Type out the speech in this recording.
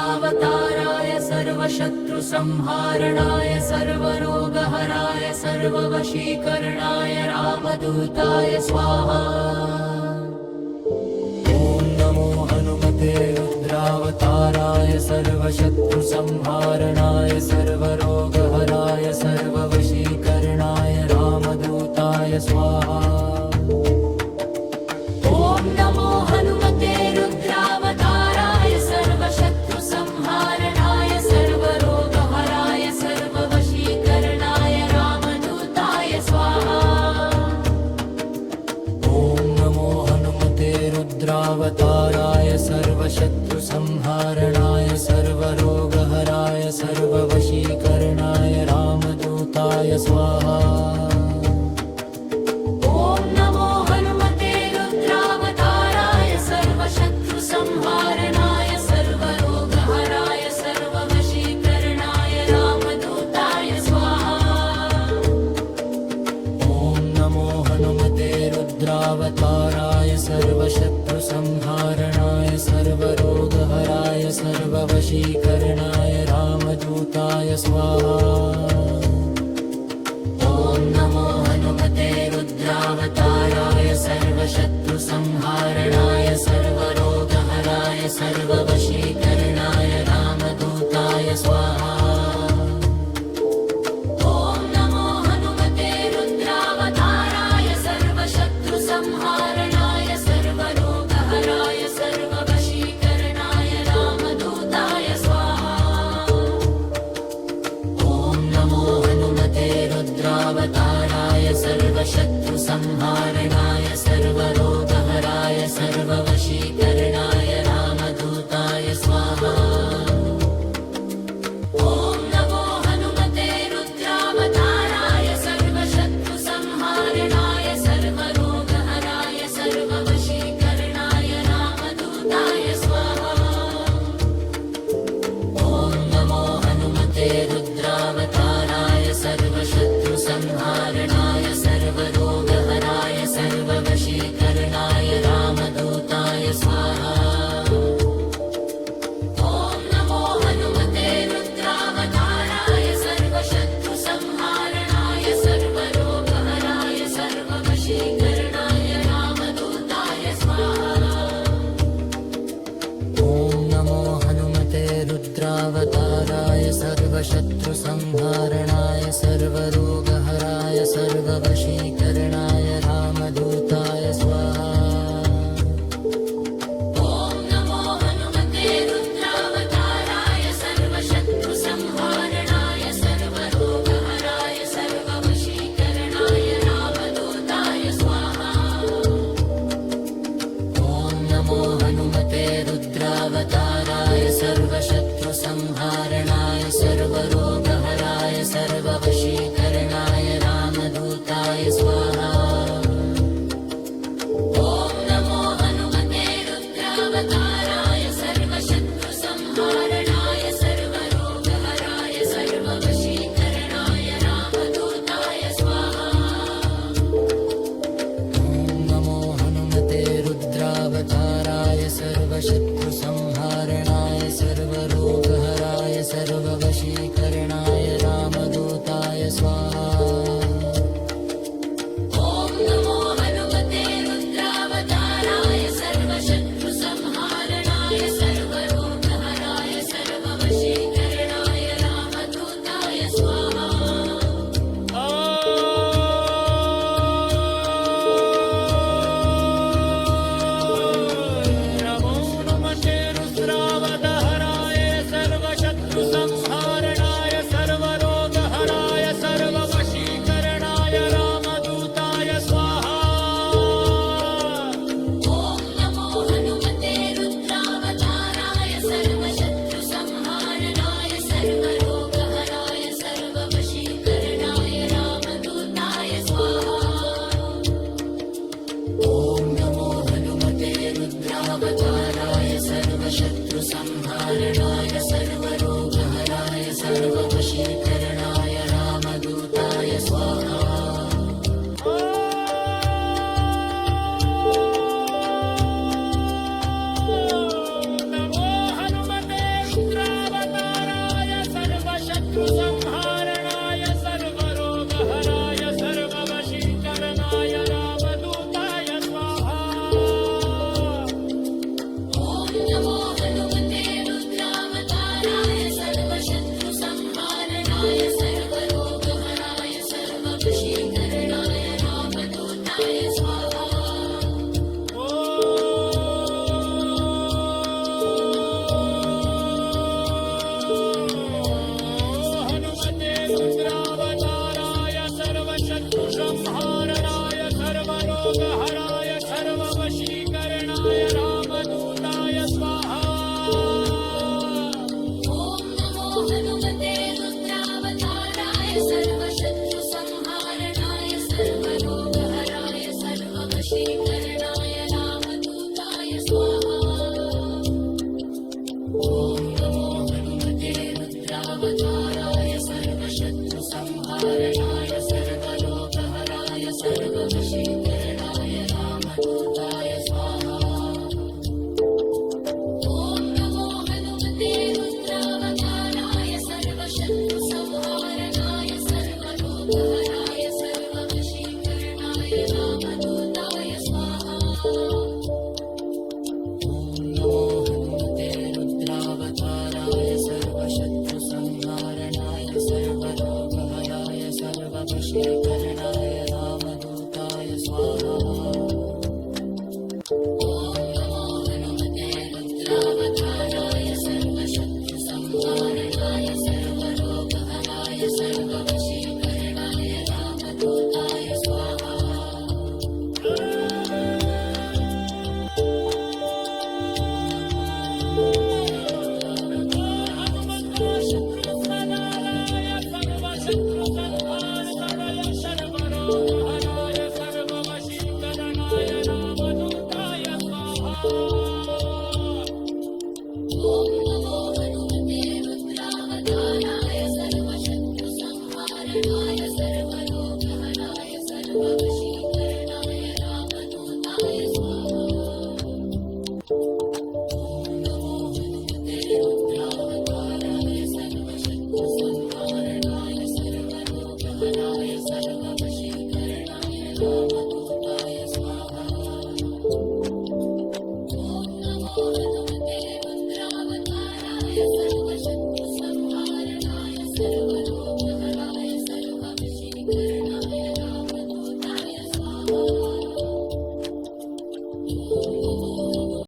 रुद्रावताराय सर्वशत्रुसंहारणाय सर्वरोगहराय सर्ववशीकरणाय रामदूताय स्वाहा। ॐ नमो हनुमते रुद्रावताराय सर्वशत्रुसंहारणाय सर्वरोगहराय सर्ववशीकरणाय रामदूताय स्वाहा। ॐ नमो हनुमते रुद्रावताराय सर्वशत्रुसंहारणाय सर्वरोगहराय सर्ववशीकरणाय रामदूताय स्वाहा। ॐ नमो हनुमते रुद्रावताराय सर्वशत्रुसंहारणाय सर्वरोगहराय सर्ववशीकरणाय रामदूताय स्वाहा। रुद्रावताराय सर्वशत्रुसंहारणाय सर्वरोगहराय सर्ववशीकरणाय रामदूताय स्वाहा। ॐ नमो हनुमते रुद्रावताराय सर्वशत्रुसंहारणाय सर्वरोगहराय सर्ववशीकरणाय रामदूताय स्वाहा। सर्वशत्रुसंहारणाय सर्वरोगहराय सर्ववशीकरणाय रामदूताय स्वाहा। ॐ नमो हनुमते रुद्रावताराय सर्वशत्रुसंहारणाय सर्वरोगहराय सर्ववशीकरणाय रामदूताय स्वाहा। ॐ नमो हनुमते रुद्रावताराय सर्वशत्रुसंहारणाय सर्वरोगहराय सर्ववशीकरणाय रामदूताय स्वाहा। ॐ नमो हनुमते रुद्रावताराय सर्वशत्रुसंहारणाय सर्वरोगहराय सर्ववशीकरणाय रामदूताय स्वाहा। ॐ नमो हनुमते रुद्रावताराय सर्वशत्रुसंहारणाय सर्वरोगहराय सर्ववशीकरणाय रामदूताय स्वाहा। ॐ नमो हनुमते रुद्रावताराय सर्वशत्रुसंहारणाय सर्वरोगहराय सर्ववशीकरणाय रामदूताय स्वाहा। ॐ नमो हनुमते रुद्रावताराय सर्वशत्रुसंहारणाय सर्वरोगहराय सर्ववशीकरणाय रामदूताय स्वाहा। ॐ नमो हनुमते रुद्रावताराय सर्वशत्रुसंहारणाय सर्वरोगहराय सर्ववशीकरणाय रामदूताय स्वाहा। ॐ नमो हनुमते रुद्रावताराय सर्वशत्रुसंहारणाय सर्वरोगहराय सर्ववशीकरणाय रामदूताय स्वाहा। ॐ नमो हनुमते रुद्रावताराय सर्वशत्रुसंहारणाय सर्वरोगहराय सर्ववशीकरणाय रामदूताय स्वाहा। नमो हनुमते रुद्रावताराय सर्वशत्रुसंहारणाय सर्व ॐ